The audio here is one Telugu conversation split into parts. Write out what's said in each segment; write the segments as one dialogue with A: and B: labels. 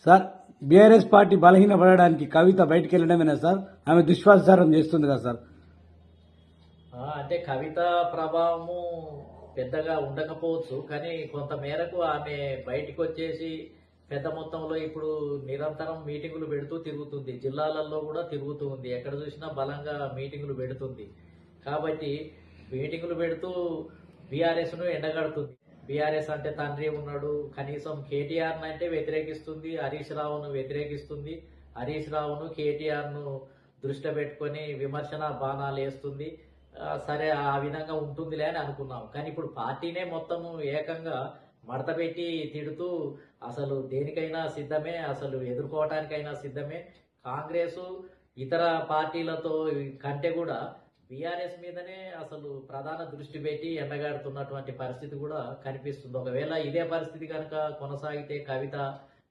A: సార్, బీఆర్ఎస్ పార్టీ బలహీనపడడానికి కవిత బయటికి వెళ్ళడమేనా సార్? ఆమె దుష్ప్రచారం చేస్తుంది కదా సార్?
B: అంటే కవిత ప్రభావము పెద్దగా ఉండకపోవచ్చు, కానీ కొంత మేరకు ఆమె బయటికి వచ్చేసి పెద్ద మొత్తంలో ఇప్పుడు నిరంతరం మీటింగులు పెడుతూ తిరుగుతుంది. జిల్లాలలో కూడా తిరుగుతూ ఉంది. ఎక్కడ చూసినా బలంగా మీటింగులు పెడుతుంది. కాబట్టి మీటింగులు పెడుతూ బీఆర్ఎస్ను ఎండగడుతుంది. బీఆర్ఎస్ అంటే తండ్రి ఉన్నాడు, కనీసం కేటీఆర్ అంటే వ్యతిరేకిస్తుంది, హరీష్ రావును వ్యతిరేకిస్తుంది. హరీష్ రావును కేటీఆర్ను దృష్టిలో పెట్టుకొని విమర్శన బాణాలు వేస్తుంది. సరే, ఆ విధంగా ఉంటుందిలే అని అనుకున్నాం. కానీ ఇప్పుడు పార్టీనే మొత్తము ఏకంగా మడత పెట్టి తిడుతూ అసలు దేనికైనా సిద్ధమే, అసలు ఎదుర్కోవటానికైనా సిద్ధమే. కాంగ్రెసు ఇతర పార్టీలతో కంటే కూడా బీఆర్ఎస్ మీదనే అసలు ప్రధాన దృష్టి పెట్టి ఎండగాడుతున్నటువంటి పరిస్థితి కూడా కనిపిస్తుంది. ఒకవేళ ఇదే పరిస్థితి కనుక కొనసాగితే కవిత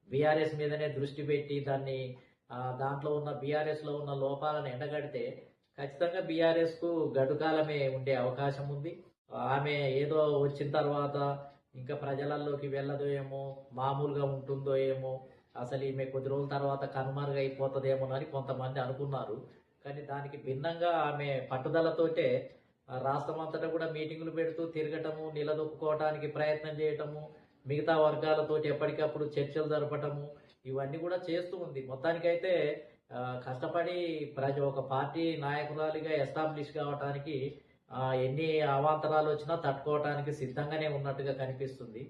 B: బీఆర్ఎస్ మీదనే దృష్టి పెట్టి దాంట్లో ఉన్న బీఆర్ఎస్ లో ఉన్న లోపాలను ఎండగడితే ఖచ్చితంగా బీఆర్ఎస్ కు గడుకాలమే ఉండే అవకాశం ఉంది. ఆమె ఏదో వచ్చిన తర్వాత ఇంకా ప్రజలలోకి వెళ్ళదో ఏమో, మామూలుగా ఉంటుందో ఏమో, అసలు ఈమె కొద్ది రోజుల తర్వాత కనుమరుగైపోతుందేమోనని కొంతమంది అనుకున్నారు. కానీ దానికి భిన్నంగా ఆమె పట్టుదలతోటే రాష్ట్రం అంతటా కూడా మీటింగులు పెడుతూ తిరగటము, నిలదొక్కుకోవటానికి ప్రయత్నం చేయటము, మిగతా వర్గాలతోటి ఎప్పటికప్పుడు చర్చలు జరపటము, ఇవన్నీ కూడా చేస్తూ ఉంది. మొత్తానికైతే కష్టపడి ఒక పార్టీ నాయకురాలిగా ఎస్టాబ్లిష్ కావటానికి ఎన్ని అవాంతరాలు వచ్చినా తట్టుకోవటానికి సిద్ధంగానే ఉన్నట్టుగా కనిపిస్తుంది.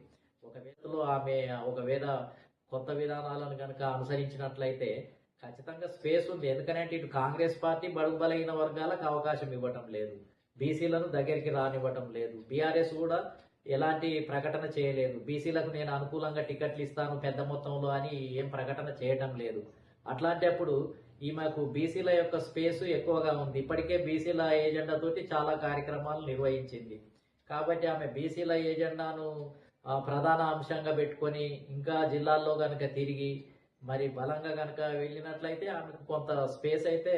B: ఒకవేళ కొత్త విధానాలను కనుక అనుసరించినట్లయితే ఖచ్చితంగా స్పేస్ ఉంది. ఎందుకంటే ఇటు కాంగ్రెస్ పార్టీ బడుగు బలహీన వర్గాలకు అవకాశం ఇవ్వటం లేదు, బీసీలను దగ్గరికి రానివ్వటం లేదు. బీఆర్ఎస్ కూడా ఎలాంటి ప్రకటన చేయలేదు, బీసీలకు నేను అనుకూలంగా టికెట్లు ఇస్తాను పెద్ద మొత్తంలో అని ఏం ప్రకటన చేయటం లేదు. అట్లాంటప్పుడు ఈమెకు బీసీల యొక్క స్పేస్ ఎక్కువగా ఉంది. ఇప్పటికే బీసీల ఏజెండా తోటి చాలా కార్యక్రమాలు నిర్వహించింది. కాబట్టి ఆమె బీసీల ఏజెండాను ప్రధాన అంశంగా పెట్టుకొని ఇంకా జిల్లాల్లో కనుక తిరిగి మరి బలంగా కనుక వెళ్ళినట్లయితే ఆమెకు కొంత స్పేస్ అయితే